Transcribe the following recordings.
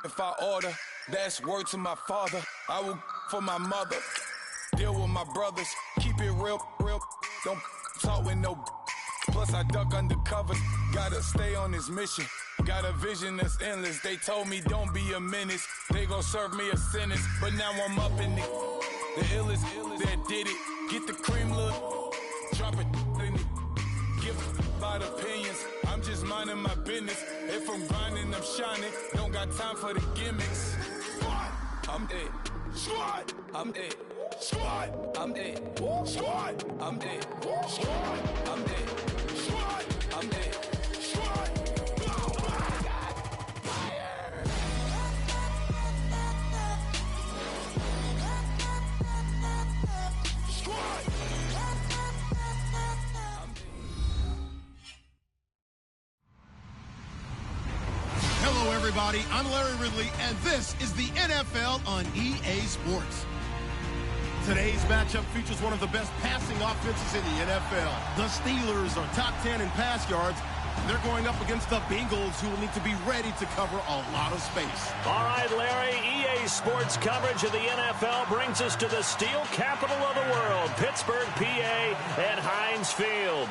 if I order. That's word to my father. I will for my mother. Deal with my brothers. Keep it real. Don't talk with no. Plus I duck undercover. Gotta stay on this mission. Got a vision that's endless. They told me don't be a menace. They gon' serve me a sentence. But now I'm up in it. The illest that did it. Get the cream look. Drop it in it. Give about opinions. I'm just minding my business. If I'm grinding, I'm shining. Don't got time for the gimmicks. I'm it. Squad. I'm it. Squad. I'm it. Squad. I'm it. Squad. I'm it. Squad. I'm it. Squad. Hello, everybody. I'm Larry Ridley, and this is the NFL on EA Sports. Today's matchup features one of the best passing offenses in the NFL. The Steelers are top 10 in pass yards. They're going up against the Bengals, who will need to be ready to cover a lot of space. All right, Larry, EA Sports coverage of the NFL brings us to the steel capital of the world, Pittsburgh, PA, at Heinz Field.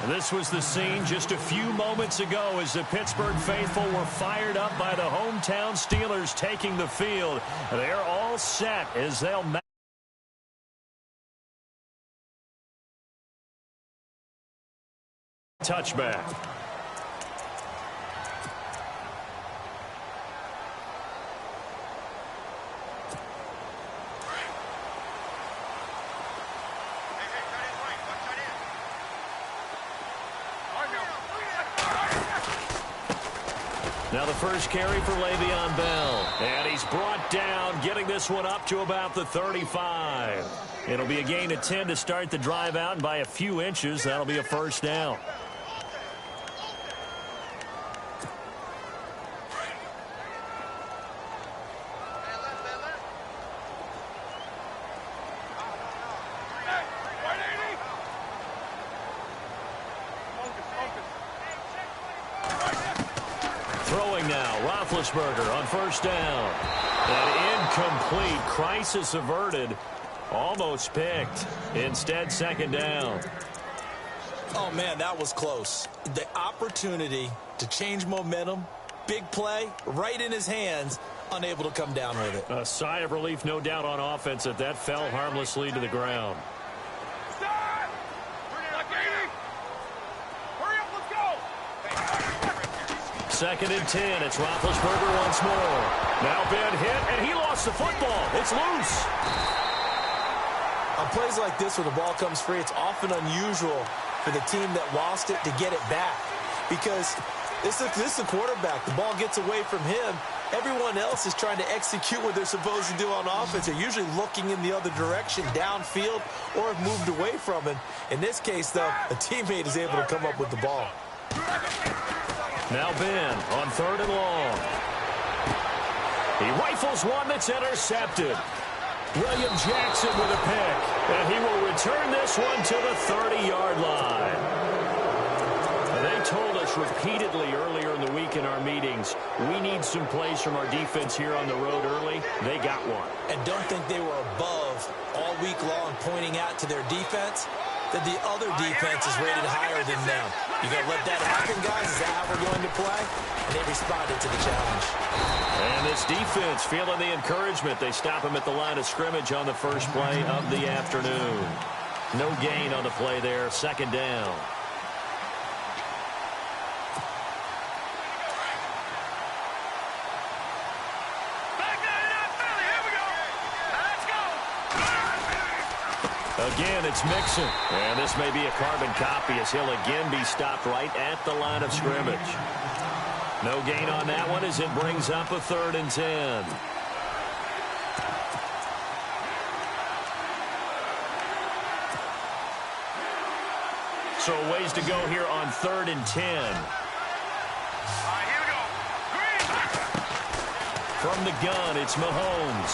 This was the scene just a few moments ago as the Pittsburgh faithful were fired up by the hometown Steelers taking the field. They're all set as they'll touchback. Now the first carry for Le'Veon Bell. And he's brought down, getting this one up to about the 35. It'll be a gain of 10 to start the drive out, and by a few inches, that'll be a first down. Throwing now, Roethlisberger on first down. An incomplete, crisis averted, almost picked. Instead, second down. Oh, man, that was close. The opportunity to change momentum, big play, right in his hands, unable to come down with it. A sigh of relief, no doubt, on offense that that fell harmlessly to the ground. Second and 10. It's Roethlisberger once more. Now Ben hit, and he lost the football. It's loose. On plays like this where the ball comes free, it's often unusual for the team that lost it to get it back. Because this is the quarterback. The ball gets away from him. Everyone else is trying to execute what they're supposed to do on offense. They're usually looking in the other direction, downfield, or have moved away from it. In this case, though, a teammate is able to come up with the ball. Now Ben on third and long. He rifles one that's intercepted. William Jackson with a pick. And he will return this one to the 30-yard line. They told us repeatedly earlier in the week in our meetings, we need some plays from our defense here on the road early. They got one. And don't think they were above all week long pointing out to their defense that the other defense is rated higher than them. You going to let that happen, guys? Is that how we're going to play? And they responded to the challenge. And this defense feeling the encouragement. They stop him at the line of scrimmage on the first play of the afternoon. No gain on the play there. Second down. Again, it's Mixon. And this may be a carbon copy as he'll again be stopped right at the line of scrimmage. No gain on that one as it brings up a 3rd and 10. So ways to go here on 3rd and 10. Here we go. From the gun, it's Mahomes.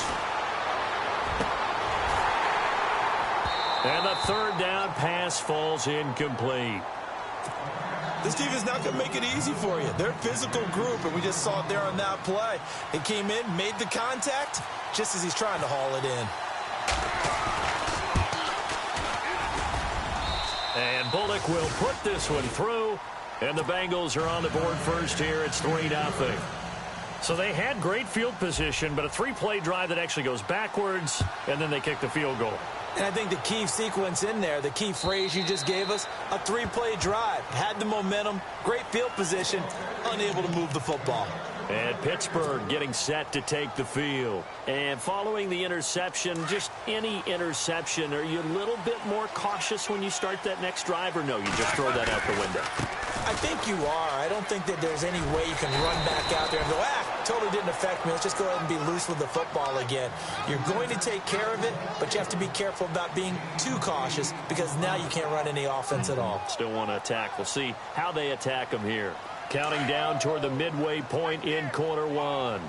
And the 3rd down pass falls incomplete. This team is not going to make it easy for you. They're a physical group, and we just saw it there on that play. They came in, made the contact, just as he's trying to haul it in. And Bullock will put this one through, and the Bengals are on the board first here. It's 3-0. So they had great field position, but a three-play drive that actually goes backwards, and then they kick the field goal. And I think the key sequence in there, the key phrase you just gave us, a three-play drive. Had the momentum, great field position, unable to move the football. And Pittsburgh getting set to take the field. And following the interception, just any interception, are you a little bit more cautious when you start that next drive, or no, you just throw that out the window? I think you are. I don't think that there's any way you can run back out there and go, totally didn't affect me. Let's just go ahead and be loose with the football again. You're going to take care of it, but you have to be careful about being too cautious because now you can't run any offense at all. Still want to attack. We'll see how they attack them here. Counting down toward the midway point in quarter one.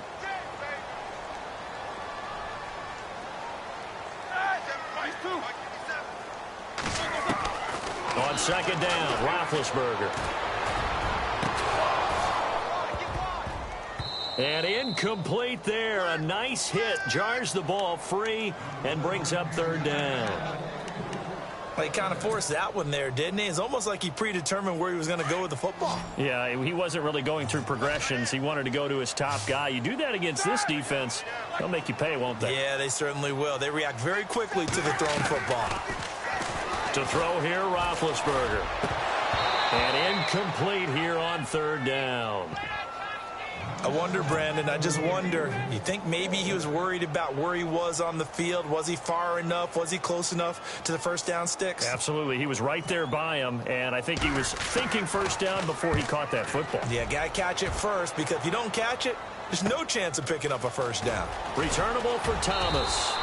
On second down, Roethlisberger. And incomplete there. A nice hit. Jars the ball free and brings up third down. He kind of forced that one there, didn't he? It's almost like he predetermined where he was going to go with the football. Yeah, he wasn't really going through progressions. He wanted to go to his top guy. You do that against this defense, they'll make you pay, won't they? Yeah, they certainly will. They react very quickly to the thrown football. To throw here, Roethlisberger. And incomplete here on third down. I wonder, Brandon, I just wonder, you think maybe he was worried about where he was on the field? Was he far enough? Was he close enough to the first down sticks? Absolutely. He was right there by him, and I think he was thinking first down before he caught that football. Yeah, got to catch it first, because if you don't catch it, there's no chance of picking up a first down. Returnable for Thomas.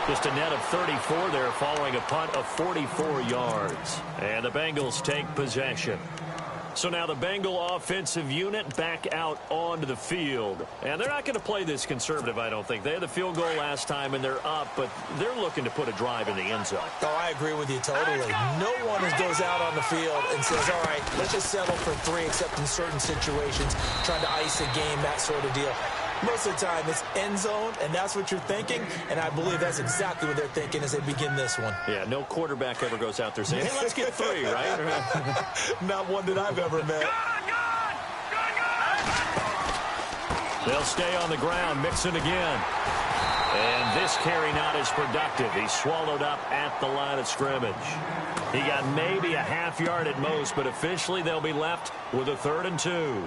Just a net of 34 there following a punt of 44 yards. And the Bengals take possession. So now the Bengal offensive unit back out onto the field. And they're not going to play this conservative, I don't think. They had the field goal last time, and they're up, but they're looking to put a drive in the end zone. Oh, I agree with you totally. No one goes out on the field and says, all right, let's just settle for three, except in certain situations, trying to ice a game, that sort of deal. Most of the time, it's end zone, and that's what you're thinking, and I believe that's exactly what they're thinking as they begin this one. Yeah, no quarterback ever goes out there saying, hey, let's get three, right? Not one that I've ever met. They'll stay on the ground, Mixon again. And this carry not as productive. He's swallowed up at the line of scrimmage. He got maybe a half yard at most, but officially they'll be left with a 3rd and 2.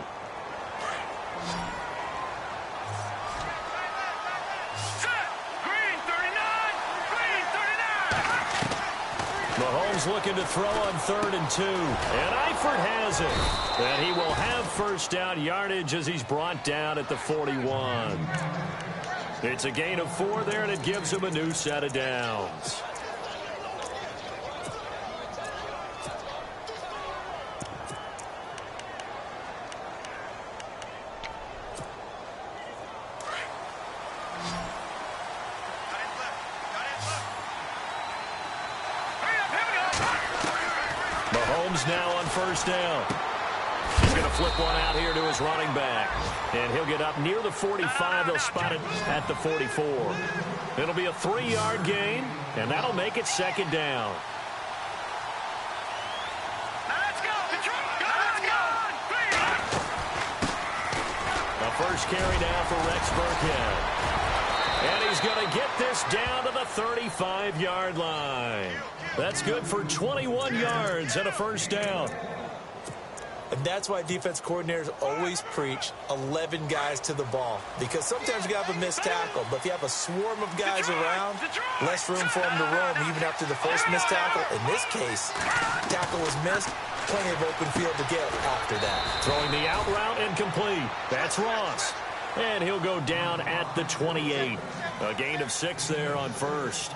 Mahomes looking to throw on 3rd and 2. And Eifert has it. And he will have first down yardage as he's brought down at the 41. It's a gain of 4 there, and it gives him a new set of downs. Now on first down. He's going to flip one out here to his running back. And he'll get up near the 45. They'll spot it at the 44. It'll be a 3-yard gain, and that'll make it 2nd down. Let's go! Let's go! A first carry now for Rex Burkhead. And he's going to get this down to the 35-yard line. That's good for 21 yards and a first down. And that's why defense coordinators always preach 11 guys to the ball. Because sometimes you have a missed tackle, but if you have a swarm of guys around, less room for them to roam even after the first missed tackle. In this case, tackle was missed, plenty of open field to get after that. Throwing the out route and complete. That's Ross. And he'll go down at the 28. A gain of 6 there on first.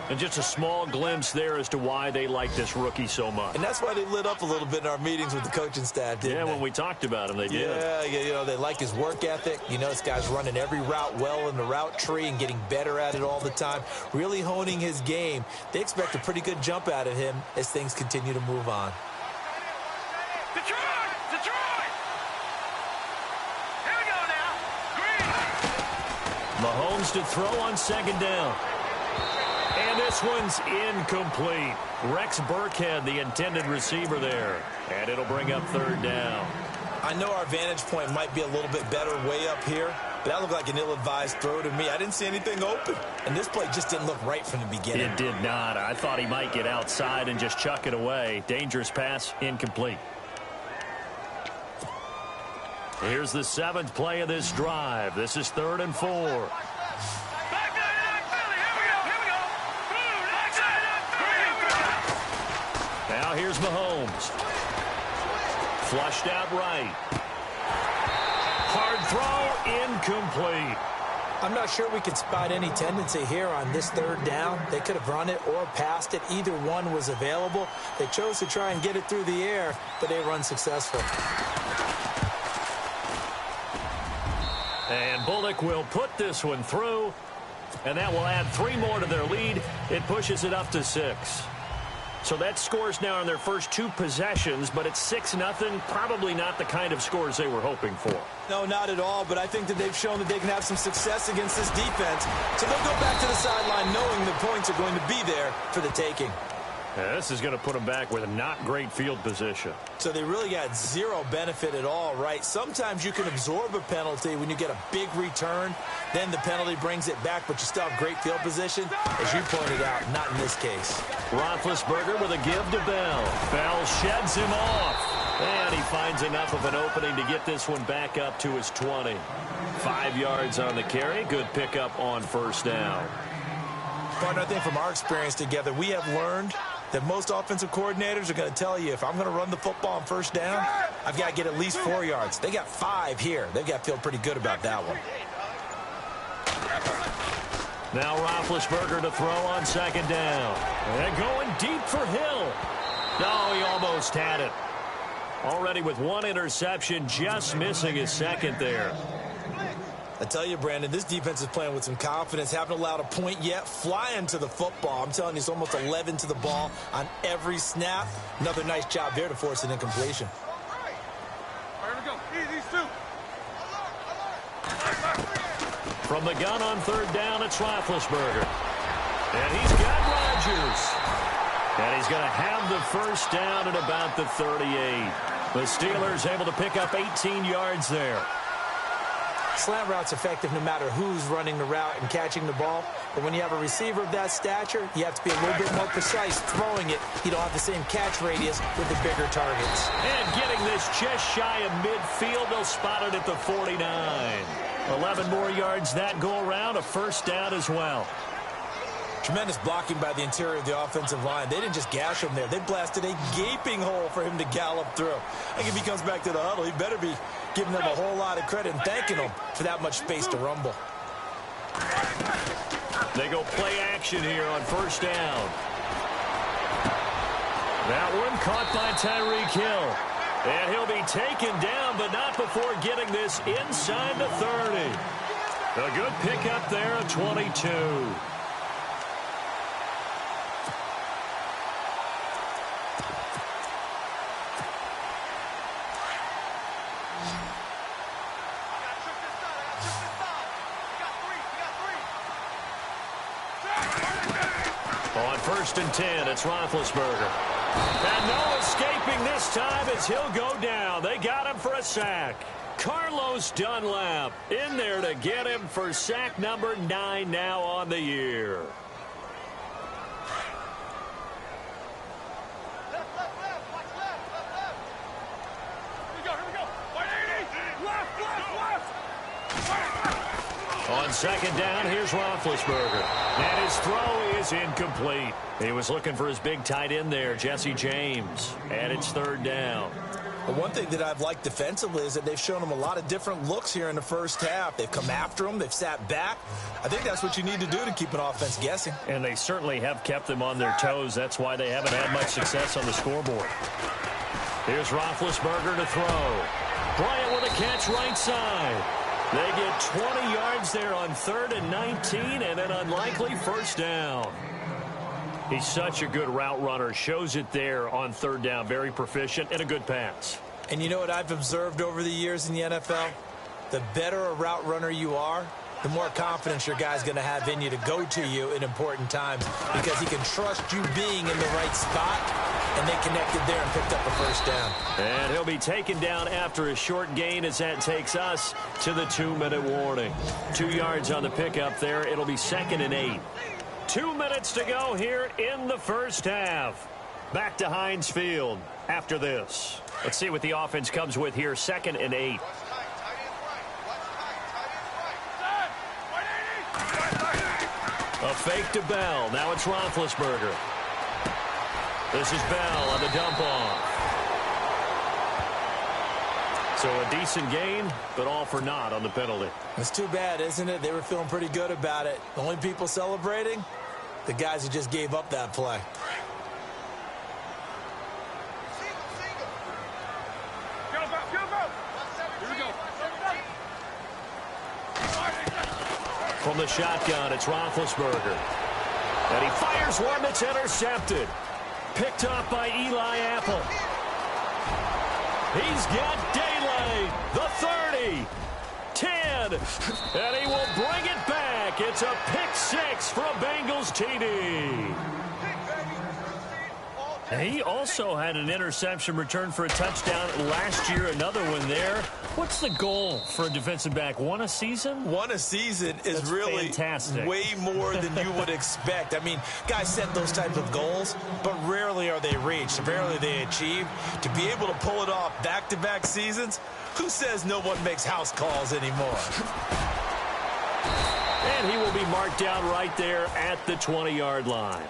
And just a small glimpse there as to why they like this rookie so much. And that's why they lit up a little bit in our meetings with the coaching staff, didn't they? Yeah, when we talked about him, they did. Yeah, you know, they like his work ethic. You know, this guy's running every route well in the route tree and getting better at it all the time, really honing his game. They expect a pretty good jump out of him as things continue to move on. Detroit! Detroit! Here we go now. Green. Mahomes to throw on second down. And this one's incomplete. Rex Burkhead, the intended receiver there. And it'll bring up third down. I know our vantage point might be a little bit better way up here, but that looked like an ill-advised throw to me. I didn't see anything open, and this play just didn't look right from the beginning. It did not. I thought he might get outside and just chuck it away. Dangerous pass, incomplete. Here's the 7th play of this drive. This is 3rd and 4. Back nine, Philly. Here we go. Here we go. Boom. Backside. Now here's Mahomes. Flushed out right. Hard throw, incomplete. I'm not sure we could spot any tendency here on this 3rd down. They could have run it or passed it. Either one was available. They chose to try and get it through the air, but they were unsuccessful. And Bullock will put this one through, and that will add 3 more to their lead. It pushes it up to 6. So that scores now in their first 2 possessions, but it's 6-0. Probably not the kind of scores they were hoping for. No, not at all, but I think that they've shown that they can have some success against this defense. So they'll go back to the sideline knowing the points are going to be there for the taking. Yeah, this is going to put them back with a not great field position. So they really got 0 benefit at all, right? Sometimes you can absorb a penalty when you get a big return. Then the penalty brings it back, but you still have great field position. As you pointed out, not in this case. Roethlisberger with a give to Bell. Bell sheds him off. And he finds enough of an opening to get this one back up to his 20. 5 yards on the carry. Good pickup on first down. Partner, I think from our experience together, we have learned that most offensive coordinators are going to tell you, if I'm going to run the football on first down, I've got to get at least 4 yards. They got 5 here. They've got to feel pretty good about that one. Now Roethlisberger to throw on second down. And going deep for Hill. No, he almost had it. Already with 1 interception, just missing his 2nd there. I tell you, Brandon, this defense is playing with some confidence. Haven't allowed a point yet. Flying to the football. I'm telling you, it's almost 11 to the ball on every snap. Another nice job there to force an incompletion. Here we go. These 2. From the gun on third down, it's Roethlisberger. And he's got Rodgers. And he's going to have the first down at about the 38. The Steelers able to pick up 18 yards there. Slant route's effective no matter who's running the route and catching the ball. But when you have a receiver of that stature, you have to be a little bit more precise throwing it. You don't have the same catch radius with the bigger targets. And getting this just shy of midfield, they'll spot it at the 49. 11 more yards that go around, a first down as well. Tremendous blocking by the interior of the offensive line. They didn't just gash him there. They blasted a gaping hole for him to gallop through. I think if he comes back to the huddle, he better be giving them a whole lot of credit and thanking them for that much space to rumble. They go play action here on first down. That one caught by Tyreek Hill. And he'll be taken down, but not before getting this inside the 30. A good pickup there at 22. On first and 10, it's Roethlisberger. And no escaping this time as he'll go down. They got him for a sack. Carlos Dunlap in there to get him for sack number 9 now on the year. On second down, here's Roethlisberger. And his throw is incomplete. He was looking for his big tight end there, Jesse James. And it's third down. But one thing that I've liked defensively is that they've shown him a lot of different looks here in the first half. They've come after him. They've sat back. I think that's what you need to do to keep an offense guessing. And they certainly have kept them on their toes. That's why they haven't had much success on the scoreboard. Here's Roethlisberger to throw. Bryant with a catch right side. They get 20 yards there on 3rd and 19 and an unlikely first down. He's such a good route runner. Shows it there on third down. Very proficient and a good pass. And you know what I've observed over the years in the NFL? The better a route runner you are, the more confidence your guy's going to have in you to go to you in important times because he can trust you being in the right spot, and they connected there and picked up a first down. And he'll be taken down after a short gain as that takes us to the 2-minute warning. 2 yards on the pickup there. It'll be 2nd and 8. 2 minutes to go here in the first half. Back to Heinz Field after this. Let's see what the offense comes with here. 2nd and 8. A fake to Bell. Now it's Roethlisberger. This is Bell on the dump off. So a decent gain, but all for naught on the penalty. It's too bad, isn't it? They were feeling pretty good about it. The only people celebrating, the guys who just gave up that play. From the shotgun, it's Roethlisberger. And he fires one that's intercepted. Picked off by Eli Apple. He's got daylight. The 30. 10. And he will bring it back. It's a pick 6 for a Bengals TD. He also had an interception return for a touchdown last year. Another one there. What's the goal for a defensive back? One a season? One a season is That's really fantastic. Way more than you would expect. I mean, guys set those types of goals, but rarely are they reached. Rarely they achieved. To be able to pull it off back-to-back seasons, who says no one makes house calls anymore? And he will be marked down right there at the 20-yard line.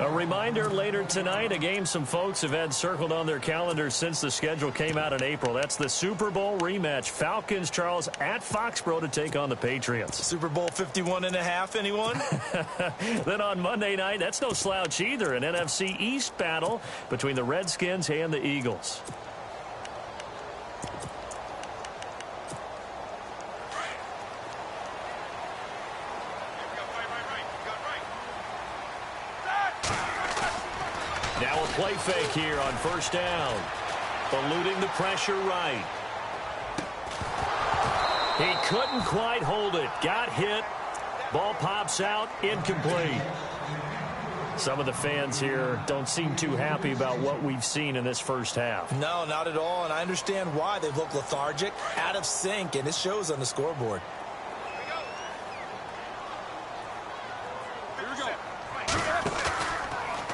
A reminder later tonight, a game some folks have had circled on their calendars since the schedule came out in April. That's the Super Bowl rematch. Falcons, Charles, at Foxborough to take on the Patriots. Super Bowl 51.5, anyone? Then on Monday night, that's no slouch either. An NFC East battle between the Redskins and the Eagles. Now a play fake here on first down. Eluding the pressure right. He couldn't quite hold it. Got hit. Ball pops out. Incomplete. Some of the fans here don't seem too happy about what we've seen in this first half. No, not at all. And I understand why. They've looked lethargic, out of sync, and it shows on the scoreboard.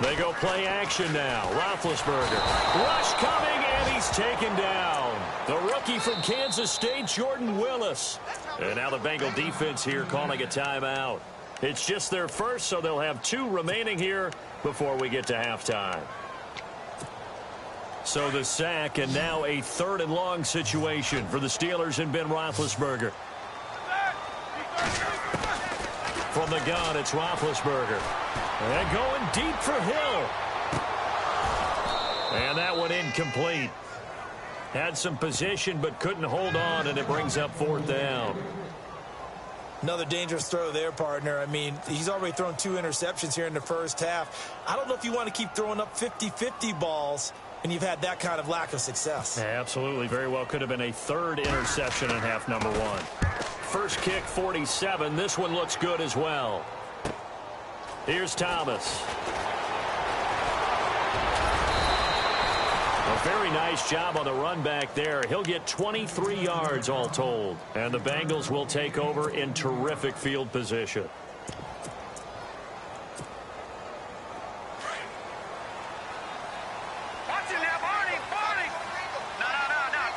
They go play action now. Roethlisberger. Rush coming, and he's taken down. The rookie from Kansas State, Jordan Willis. And now the Bengal defense here calling a timeout. It's just their first, so they'll have 2 remaining here before we get to halftime. So the sack, and now a 3rd and long situation for the Steelers and Ben Roethlisberger. From the gun, it's Roethlisberger. And going deep for Hill. And that one incomplete. Had some position but couldn't hold on, and it brings up 4th down. Another dangerous throw there, partner. I mean, he's already thrown 2 interceptions here in the first half. I don't know if you want to keep throwing up 50-50 balls when you've had that kind of lack of success. Yeah, absolutely. Very well could have been a 3rd interception in half number 1. First kick, 47. This one looks good as well. Here's Thomas. A very nice job on the run back there. He'll get 23 yards all told. And the Bengals will take over in terrific field position. Watch it now, Barney. No.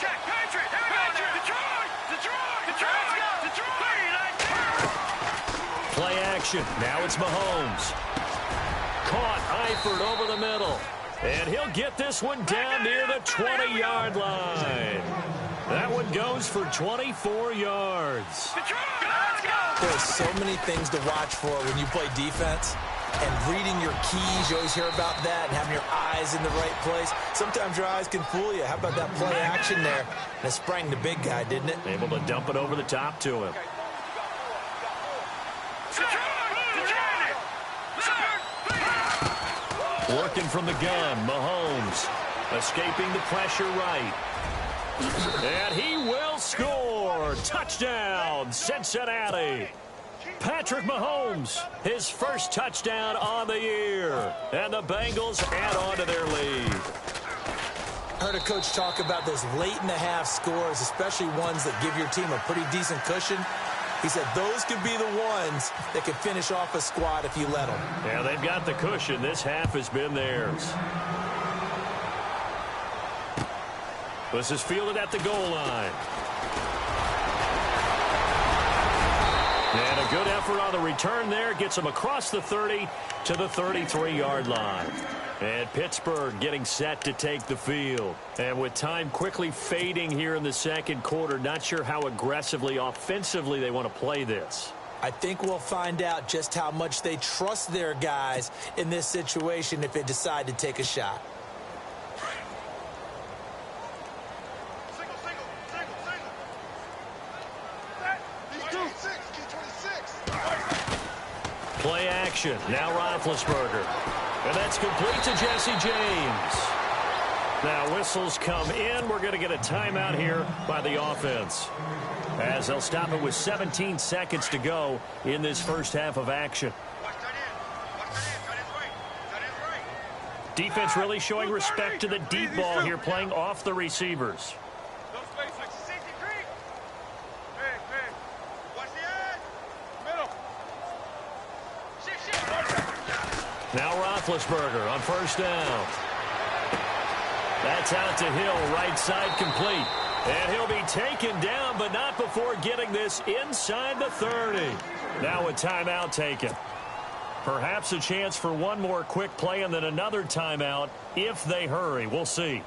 Check. Patriot. Here we go. Detroit. Play action. Now it's Mahomes. Caught Eifert over the middle. And he'll get this one down near the 20-yard line. That one goes for 24 yards. There's so many things to watch for when you play defense. And reading your keys, you always hear about that, and having your eyes in the right place. Sometimes your eyes can fool you. How about that play action there? And it sprang the big guy, didn't it? Able to dump it over the top to him. Working from the gun, Mahomes. Escaping the pressure right. And he will score. Touchdown, Cincinnati. Patrick Mahomes, his first touchdown on the year. And the Bengals add on to their lead. Heard a coach talk about those late-in-the-half scores, especially ones that give your team a pretty decent cushion. He said those could be the ones that could finish off a squad if you let them. Yeah, they've got the cushion. This half has been theirs. This is fielded at the goal line. And a good effort on the return there. Gets him across the 30 to the 33-yard line. And Pittsburgh getting set to take the field. And with time quickly fading here in the second quarter, not sure how aggressively, offensively they want to play this. I think we'll find out just how much they trust their guys in this situation if they decide to take a shot. Play action. Now Roethlisberger. And that's complete to Jesse James. Now whistles come in. We're going to get a timeout here by the offense, as they'll stop it with 17 seconds to go in this first half of action. Defense really showing respect to the deep ball here, playing off the receivers. Now Roethlisberger on first down. That's out to Hill, right side complete. And he'll be taken down, but not before getting this inside the 30. Now a timeout taken. Perhaps a chance for one more quick play and then another timeout if they hurry. We'll see.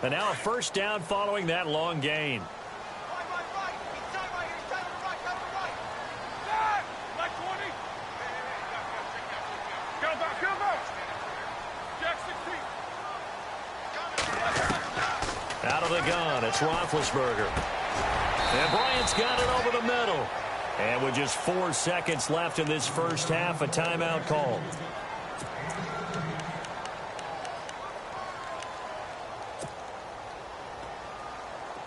And now a first down following that long gain. Out of the gun, it's Roethlisberger. And Bryant's got it over the middle. And with just 4 seconds left in this first half, a timeout call.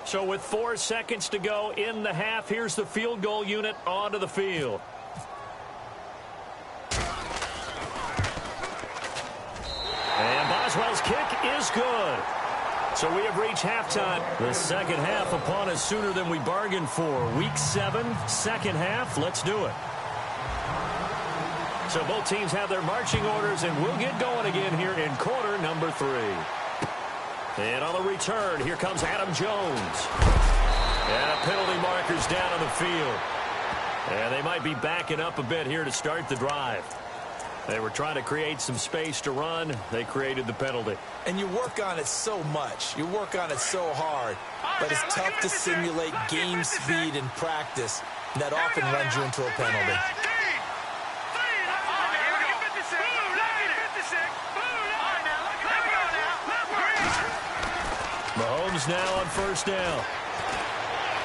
So with 4 seconds to go in the half, here's the field goal unit onto the field. And Boswell's kick is good. So we have reached halftime. The second half upon us sooner than we bargained for. Week 7, second half. Let's do it. So both teams have their marching orders, and we'll get going again here in quarter number 3. And on the return, here comes Adam Jones. And a penalty marker's down on the field. And they might be backing up a bit here to start the drive. They were trying to create some space to run. They created the penalty. And you work on it so much. You work on it so hard. But it's tough to simulate game speed in practice. And that often runs you into a penalty. Mahomes now on first down.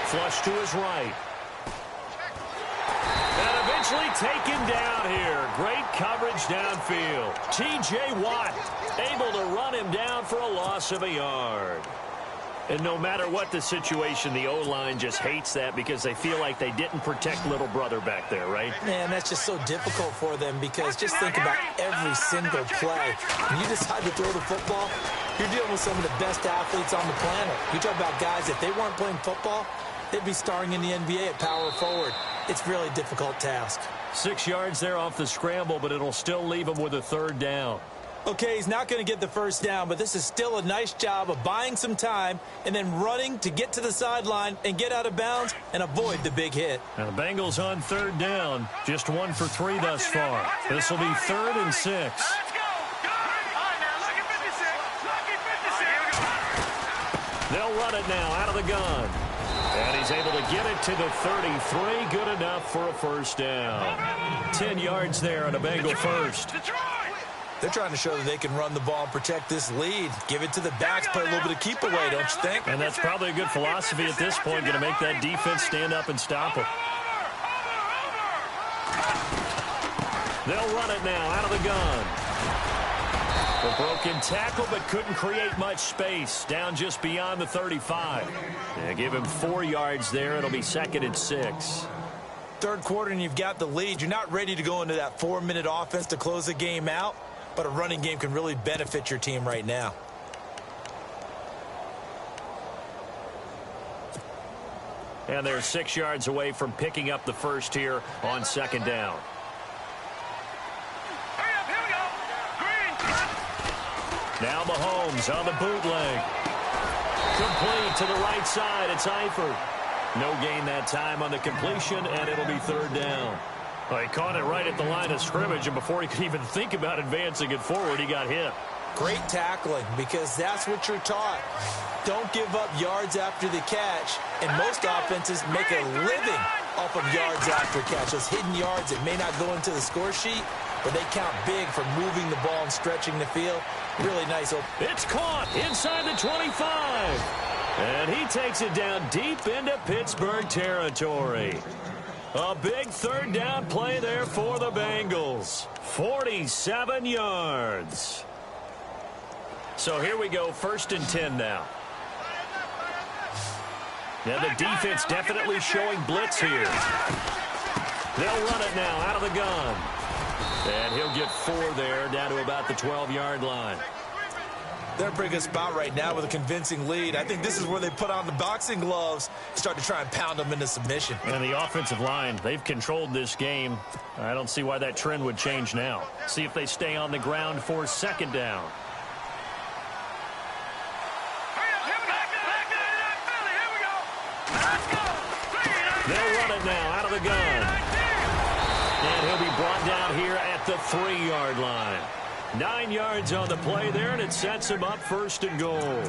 Flush to his right. And eventually taken down here. Great coverage downfield. T.J. Watt able to run him down for a loss of a yard. And no matter what the situation, the O-line just hates that because they feel like they didn't protect little brother back there, right? Man, that's just so difficult for them because just think about every single play. When you decide to throw the football, you're dealing with some of the best athletes on the planet. You talk about guys, if they weren't playing football, they'd be starring in the NBA at power forward. It's a really difficult task. 6 yards there off the scramble, but it'll still leave him with a third down. Okay, he's not going to get the first down, but this is still a nice job of buying some time and then running to get to the sideline and get out of bounds and avoid the big hit. Now the Bengals on third down, just 1 for 3 thus far. This will be 3rd and 6. They'll run it now out of the gun. And he's able to get it to the 33. Good enough for a first down. 10 yards there on a Bengal first. They're trying to show that they can run the ball and protect this lead. Give it to the backs, play a little bit of keep away, don't you think? And that's probably a good philosophy at this point, going to make that defense stand up and stop them. They'll run it now out of the gun. A broken tackle, but couldn't create much space. Down just beyond the 35. Yeah, give him 4 yards there. It'll be 2nd and 6. Third quarter and you've got the lead. You're not ready to go into that 4-minute offense to close the game out, but a running game can really benefit your team right now. And they're 6 yards away from picking up the first here on 2nd down. Hurry up, here we go. Green. Now Mahomes on the bootleg. Complete to the right side. It's Eifert. No gain that time on the completion, and it'll be 3rd down. Well, he caught it right at the line of scrimmage, and before he could even think about advancing it forward, he got hit. Great tackling, because that's what you're taught. Don't give up yards after the catch, and most offenses make a living off of yards after catch. Those hidden yards that may not go into the score sheet, but they count big for moving the ball and stretching the field. Really nice. It's caught inside the 25. And he takes it down deep into Pittsburgh territory. A big 3rd down play there for the Bengals. 47 yards. So here we go, 1st and 10 now. Now the defense definitely showing blitz here. They'll run it now out of the gun. And he'll get 4 there, down to about the 12-yard line. They're in a pretty good spot right now with a convincing lead. I think this is where they put on the boxing gloves, start to try and pound them into submission. And the offensive line, they've controlled this game. I don't see why that trend would change now. See if they stay on the ground for 2nd down. They'll run it now out of the gun. And he'll be brought down here at the 3-yard line. 9 yards on the play there, and it sets him up 1st and goal.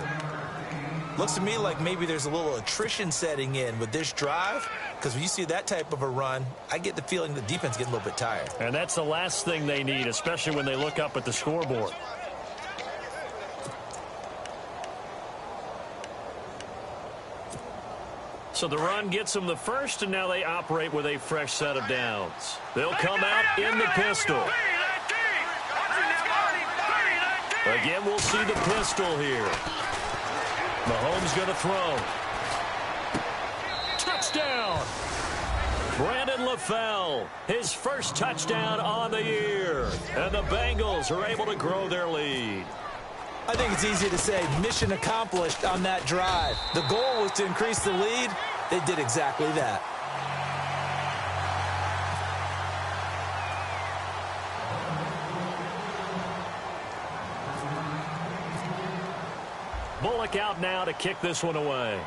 Looks to me like maybe there's a little attrition setting in with this drive, because when you see that type of a run, I get the feeling the defense getting a little bit tired. And that's the last thing they need, especially when they look up at the scoreboard. So the run gets them the first, and now they operate with a fresh set of downs. They'll come out in the pistol. Again, we'll see the pistol here. Mahomes going to throw. Touchdown! Brandon LaFell, his first touchdown on the year. And the Bengals are able to grow their lead. I think it's easy to say mission accomplished on that drive. The goal was to increase the lead. They did exactly that. Bullock out now to kick this one away.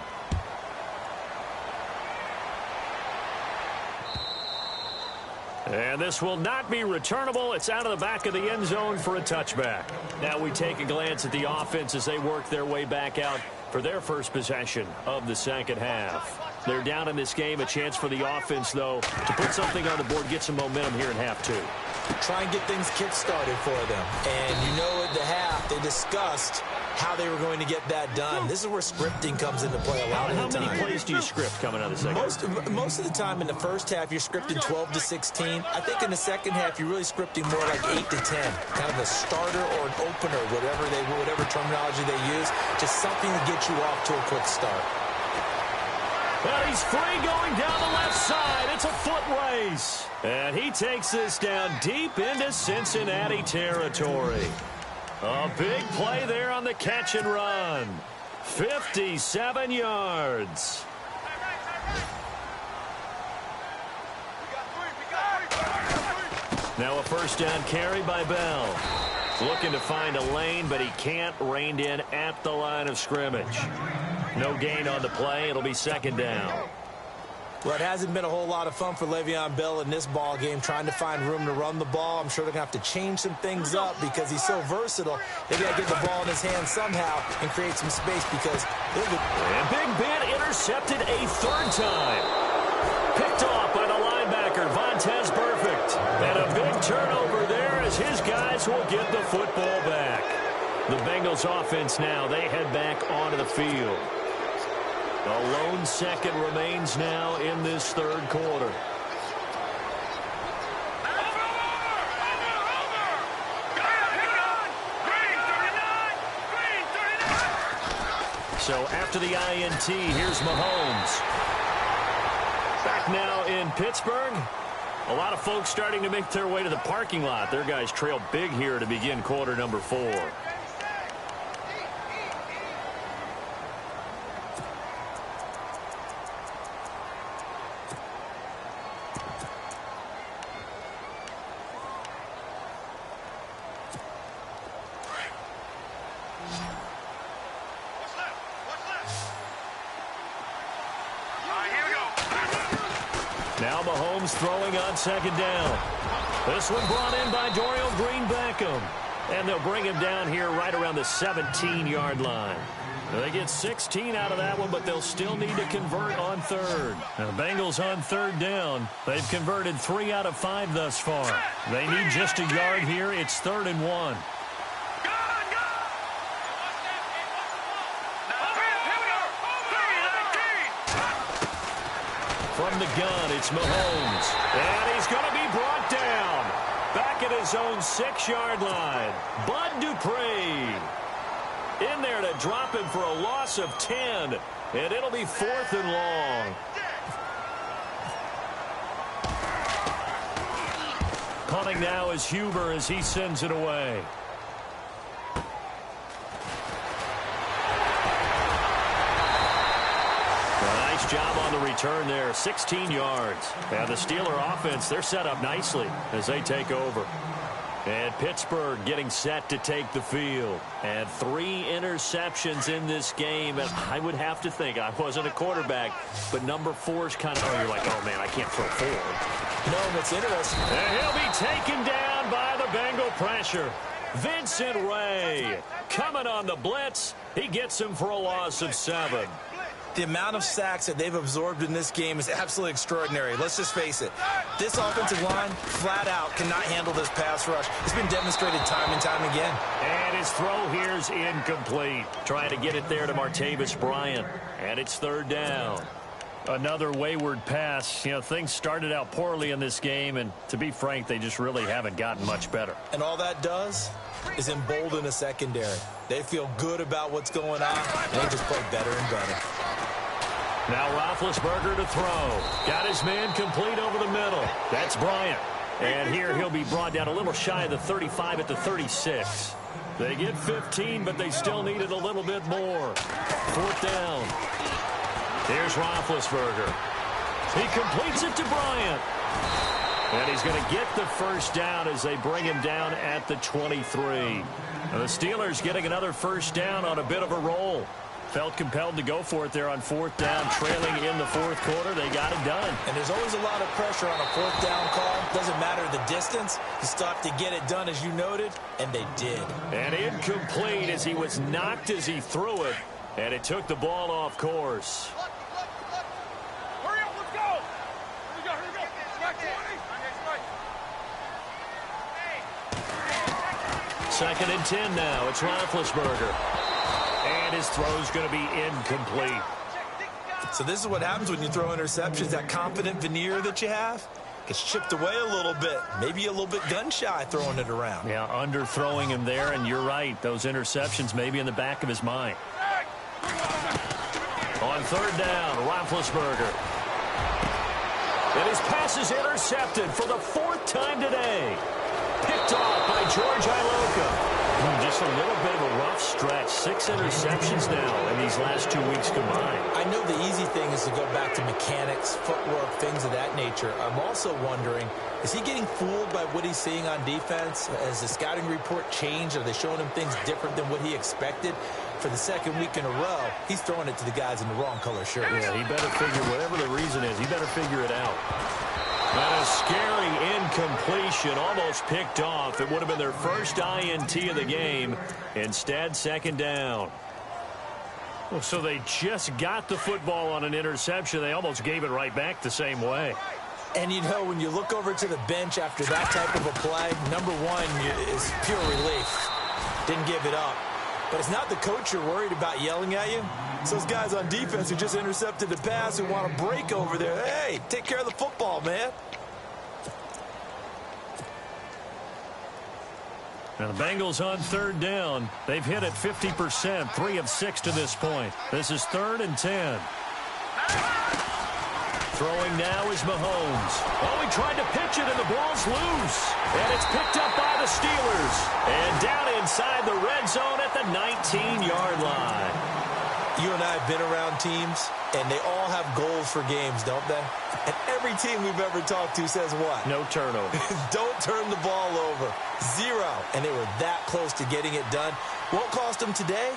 And this will not be returnable. It's out of the back of the end zone for a touchback. Now we take a glance at the offense as they work their way back out for their first possession of the 2nd half. They're down in this game. A chance for the offense, though, to put something on the board, get some momentum here in half 2. Try and get things kick-started for them. And you know at the half, they discussed how they were going to get that done. This is where scripting comes into play a lot of the time. How many plays do you script coming out of the 2nd? Most of the time in the first half, you're scripting 12 to 16. I think in the 2nd half, you're really scripting more like 8 to 10. Kind of a starter or an opener, whatever terminology they use. Just something to get you off to a quick start. Well, he's free going down the left side. It's a foot race. And he takes this down deep into Cincinnati territory. A big play there on the catch and run. 57 yards. Now a 1st down carry by Bell. Looking to find a lane, but he can't. Reined in at the line of scrimmage. No gain on the play. It'll be 2nd down. Well, it hasn't been a whole lot of fun for Le'Veon Bell in this ball game, trying to find room to run the ball. I'm sure they're going to have to change some things up because he's so versatile. They got to get the ball in his hands somehow and create some space because and Big Ben intercepted a 3rd time. Picked off by the linebacker, Vontaze Burfict. And a big turnover there as his guys will get the football back. The Bengals offense now, they head back onto the field. A lone second remains now in this 3rd quarter. after the INT. Here's Mahomes. Back now in Pittsburgh. A lot of folks starting to make their way to the parking lot. Their guys trail big here to begin quarter number 4. Now Mahomes throwing on second down. This one brought in by Dorial Green-Beckham. And they'll bring him down here right around the 17-yard line. They get 16 out of that one, but they'll still need to convert on third. Now, the Bengals on third down. They've converted 3 out of 5 thus far. They need just a yard here. It's 3rd and 1. From the gun, it's Mahomes. And he's going to be brought down. Back at his own 6-yard line. Bud Dupree. In there to drop him for a loss of 10. And it'll be 4th and long. Punting now is Huber as he sends it away. Nice job on the return there, 16 yards. And the Steeler offense, they're set up nicely as they take over. And Pittsburgh getting set to take the field. And 3 interceptions in this game. And I would have to think, I wasn't a quarterback, but number 4's kind of, you're like, oh man, I can't throw 4. No, what's interesting. And he'll be taken down by the Bengal pressure. Vincent Ray coming on the blitz. He gets him for a loss of 7. The amount of sacks that they've absorbed in this game is absolutely extraordinary. Let's just face it. This offensive line, flat out, cannot handle this pass rush. It's been demonstrated time and time again. And his throw here's incomplete. Trying to get it there to Martavis Bryant. And it's 3rd down. Another wayward pass. You know, things started out poorly in this game, and to be frank, they just really haven't gotten much better. And all that does is embolden a secondary. They feel good about what's going on, and they just play better and better. Now Roethlisberger to throw. Got his man complete over the middle. That's Bryant. And here he'll be brought down a little shy of the 35 at the 36. They get 15, but they still needed a little bit more. 4th down. Here's Roethlisberger. He completes it to Bryant. And he's going to get the first down as they bring him down at the 23. Now the Steelers getting another first down on a bit of a roll. Felt compelled to go for it there on 4th down, trailing in the 4th quarter. They got it done. And there's always a lot of pressure on a 4th down call. Doesn't matter the distance. You stop to get it done, as you noted, and they did. And incomplete as he was knocked as he threw it, and it took the ball off course. Hurry up, let's go. Here we go. Back 20. 2nd and 10 now. It's Roethlisberger. And his throw's going to be incomplete. So this is what happens when you throw interceptions. That confident veneer that you have gets chipped away a little bit. Maybe a little bit gun-shy throwing it around. Yeah, underthrowing him there, and you're right. Those interceptions may be in the back of his mind. On 3rd down, Roethlisberger. And his pass is intercepted for the 4th time today. Picked off by George Iloka. Just a little bit of a rough stretch. 6 interceptions now in these last 2 weeks combined. I know the easy thing is to go back to mechanics, footwork, things of that nature. I'm also wondering, is he getting fooled by what he's seeing on defense? Has the scouting report changed? Are they showing him things different than what he expected? For the 2nd week in a row, he's throwing it to the guys in the wrong color shirts. Yeah, he better figure, whatever the reason is, he better figure it out. And a scary incompletion, almost picked off. It would have been their first INT of the game. Instead, 2nd down. Well, so they just got the football on an interception. They almost gave it right back the same way. And, you know, when you look over to the bench after that type of a play, number 1 is pure relief. Didn't give it up. But it's not the coach you're worried about yelling at you. It's those guys on defense who just intercepted the pass who want to break over there. Hey, take care of the football, man. Now the Bengals on third down. They've hit it 50%, 3 of 6 to this point. This is 3rd and 10. Throwing now is Mahomes. Oh, he tried to pitch it, and the ball's loose. And it's picked up by the Steelers. And down inside the red zone at the 19-yard line. You and I have been around teams, and they all have goals for games, don't they? And every team we've ever talked to says what? No turnover. Don't turn the ball over. 0. And they were that close to getting it done. Won't cost them today,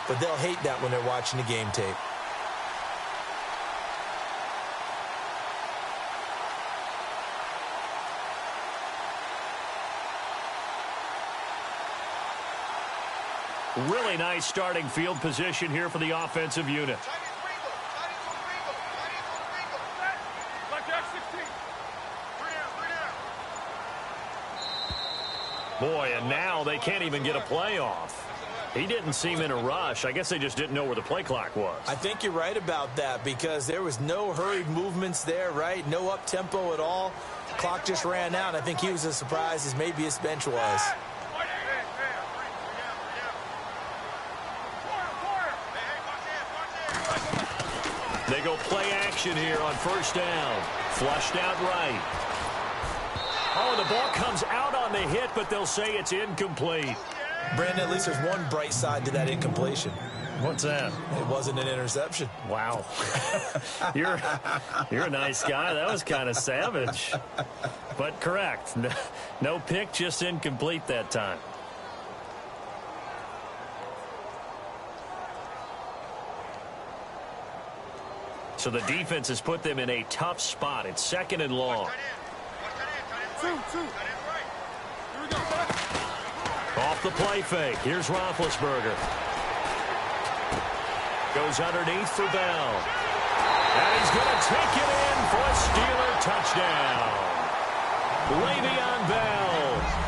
but they'll hate that when they're watching the game tape. Really nice starting field position here for the offensive unit. Boy, and now they can't even get a play off. He didn't seem in a rush. I guess they just didn't know where the play clock was. I think you're right about that because there was no hurried movements there, right? No up-tempo at all. Clock just ran out. I think he was as surprised as maybe his bench was. They go play action here on first down. Flushed out right. Oh, the ball comes out on the hit, but they'll say it's incomplete. Brandon, at least there's one bright side to that incompletion. What's that? It wasn't an interception. Wow. You're a nice guy. That was kind of savage. But correct. No pick, just incomplete that time. So the defense has put them in a tough spot. It's 2nd and long. Off the play fake. Here's Roethlisberger. Goes underneath for Bell. And he's going to take it in for a Steeler touchdown. Le'Veon Bell,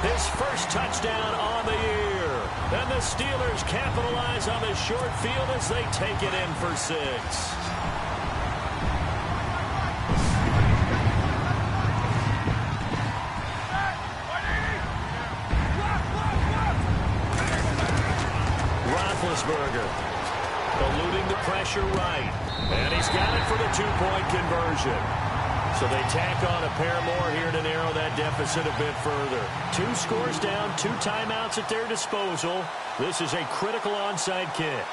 his first touchdown on the year. And the Steelers capitalize on the short field as they take it in for 6. Roethlisberger eluding the pressure right. And he's got it for the 2-point conversion. So they tack on a pair more here to narrow that deficit a bit further. 2 scores down, 2 timeouts at their disposal. This is a critical onside kick.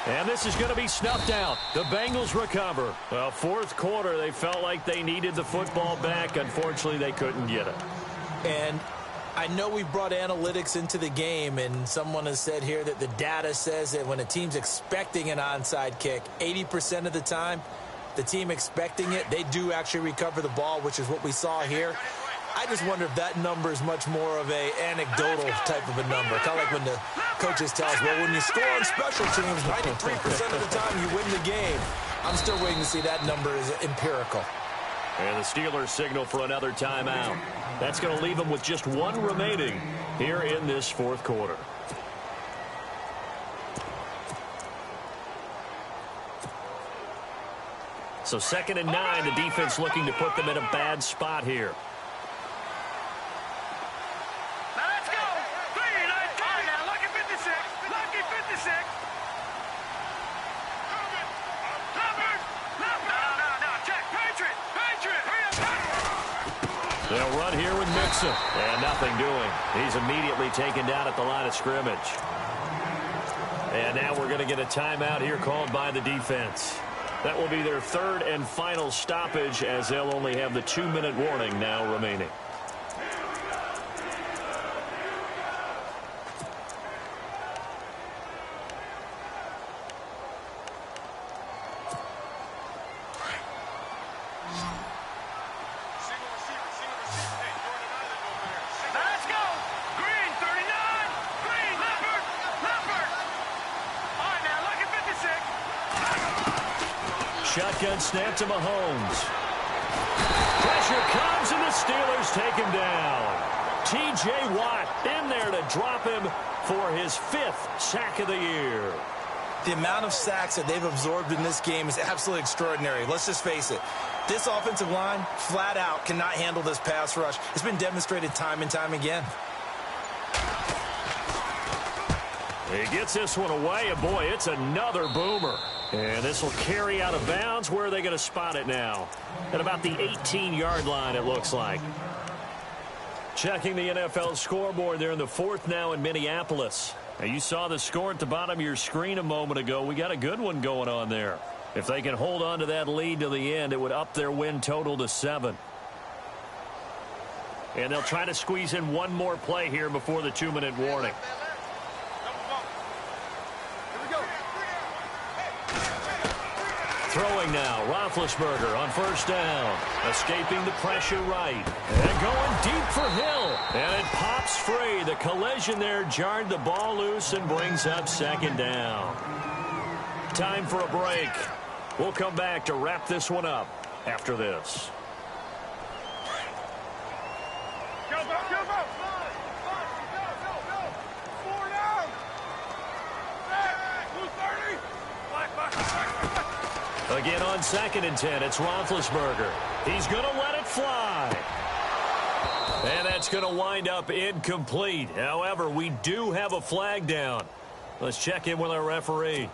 And this is going to be snuffed out. The Bengals recover. Well, 4th quarter, they felt like they needed the football back. Unfortunately, they couldn't get it. And I know we've brought analytics into the game, and someone has said here that the data says that when a team's expecting an onside kick, 80% of the time, the team expecting it, they do actually recover the ball, which is what we saw here. I just wonder if that number is much more of a anecdotal type of a number. Kind of like when the coaches tell us, well, when you score on special teams, 93% of the time you win the game. I'm still waiting to see that number is empirical. And the Steelers signal for another timeout. That's going to leave them with just 1 remaining here in this 4th quarter. So 2nd and 9, the defense looking to put them in a bad spot here. They'll run here with Mixon. And nothing doing. He's immediately taken down at the line of scrimmage. And now we're going to get a timeout here called by the defense. That will be their 3rd and final stoppage as they'll only have the 2-minute warning now remaining. Shotgun snap to Mahomes. Pressure comes, and the Steelers take him down. T.J. Watt in there to drop him for his 5th sack of the year. The amount of sacks that they've absorbed in this game is absolutely extraordinary. Let's just face it. This offensive line, flat out, cannot handle this pass rush. It's been demonstrated time and time again. He gets this one away, and boy, it's another boomer. And this will carry out of bounds. Where are they going to spot it now? At about the 18-yard line, it looks like. Checking the NFL scoreboard there in the fourth now in Minneapolis. Now, you saw the score at the bottom of your screen a moment ago. We got a good one going on there. If they can hold on to that lead to the end, it would up their win total to 7. And they'll try to squeeze in one more play here before the 2-minute warning. Throwing now, Roethlisberger on first down. Escaping the pressure right. And going deep for Hill. And it pops free. The collision there jarred the ball loose and brings up second down. Time for a break. We'll come back to wrap this one up after this. Again on 2nd and 10, it's Roethlisberger. He's going to let it fly. And that's going to wind up incomplete. However, we do have a flag down. Let's check in with our referee.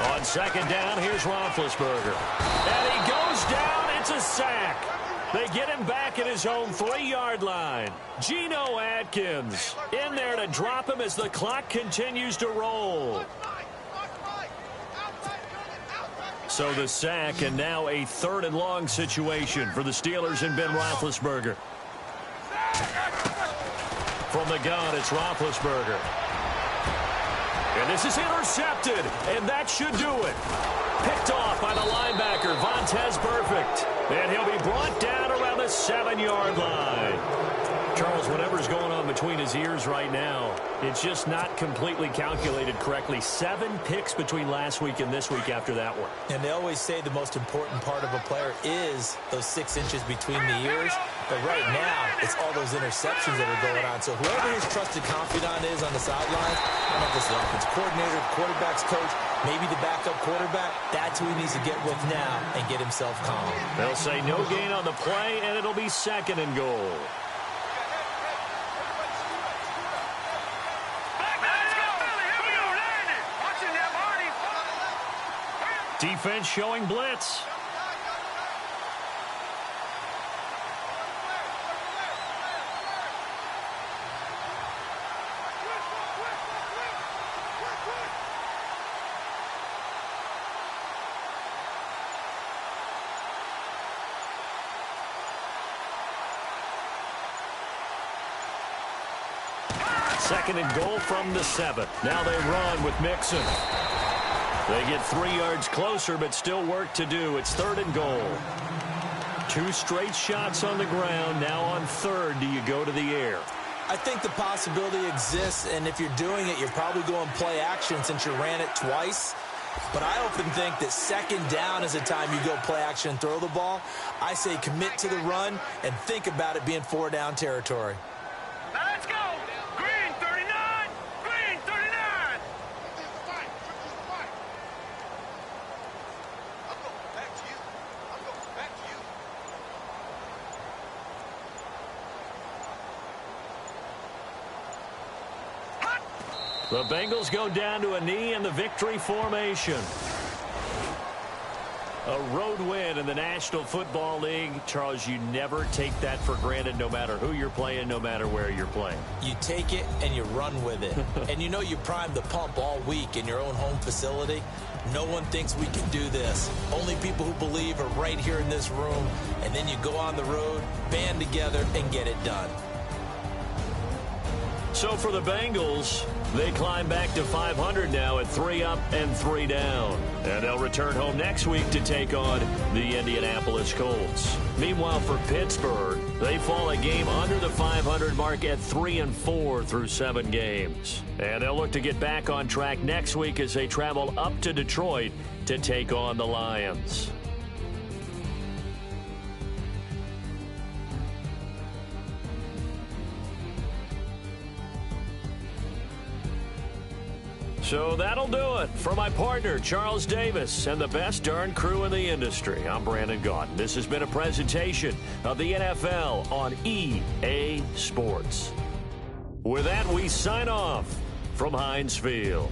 On 2nd down, here's Roethlisberger. And he goes down. It's a sack. They get him back at his own 3-yard line. Geno Atkins in there to drop him as the clock continues to roll. So the sack, and now a 3rd and long situation for the Steelers and Ben Roethlisberger. From the gun, it's Roethlisberger. And this is intercepted, and that should do it. Picked off by the linebacker, Vontaze Burfict. And he'll be brought down around the 7-yard line. Charles, whatever's going on between his ears right now, it's just not completely calculated correctly. 7 picks between last week and this week after that one. And they always say the most important part of a player is those 6 inches between the ears. But right now, it's all those interceptions that are going on. So whoever his trusted confidant is on the sidelines, I don't know if this is the offense coordinator, quarterback's coach, maybe the backup quarterback, that's who he needs to get with now and get himself calm. They'll say no gain on the play, and it'll be 2nd and goal. Defense showing blitz. Second and goal from the 7. Now they run with Mixon. They get 3 yards closer, but still work to do. It's 3rd and goal. 2 straight shots on the ground. Now on 3rd, do you go to the air? I think the possibility exists, and if you're doing it, you're probably going play action since you ran it twice. But I often think that 2nd down is the time you go play action and throw the ball. I say commit to the run and think about it being 4-down territory. Let's go! Green 39! Green 39! The Bengals go down to a knee in the victory formation. A road win in the National Football League. Charles, you never take that for granted no matter who you're playing, no matter where you're playing. You take it and you run with it. And you know you primed the pump all week in your own home facility. No one thinks we can do this. Only people who believe are right here in this room. And then you go on the road, band together, and get it done. So for the Bengals, they climb back to 500 now at 3 up and 3 down. And they'll return home next week to take on the Indianapolis Colts. Meanwhile, for Pittsburgh, they fall a game under the 500 mark at 3-4 through 7 games. And they'll look to get back on track next week as they travel up to Detroit to take on the Lions. So that'll do it. For my partner, Charles Davis, and the best darn crew in the industry, I'm Brandon Gaudin. This has been a presentation of the NFL on EA Sports. With that, we sign off from Heinz Field.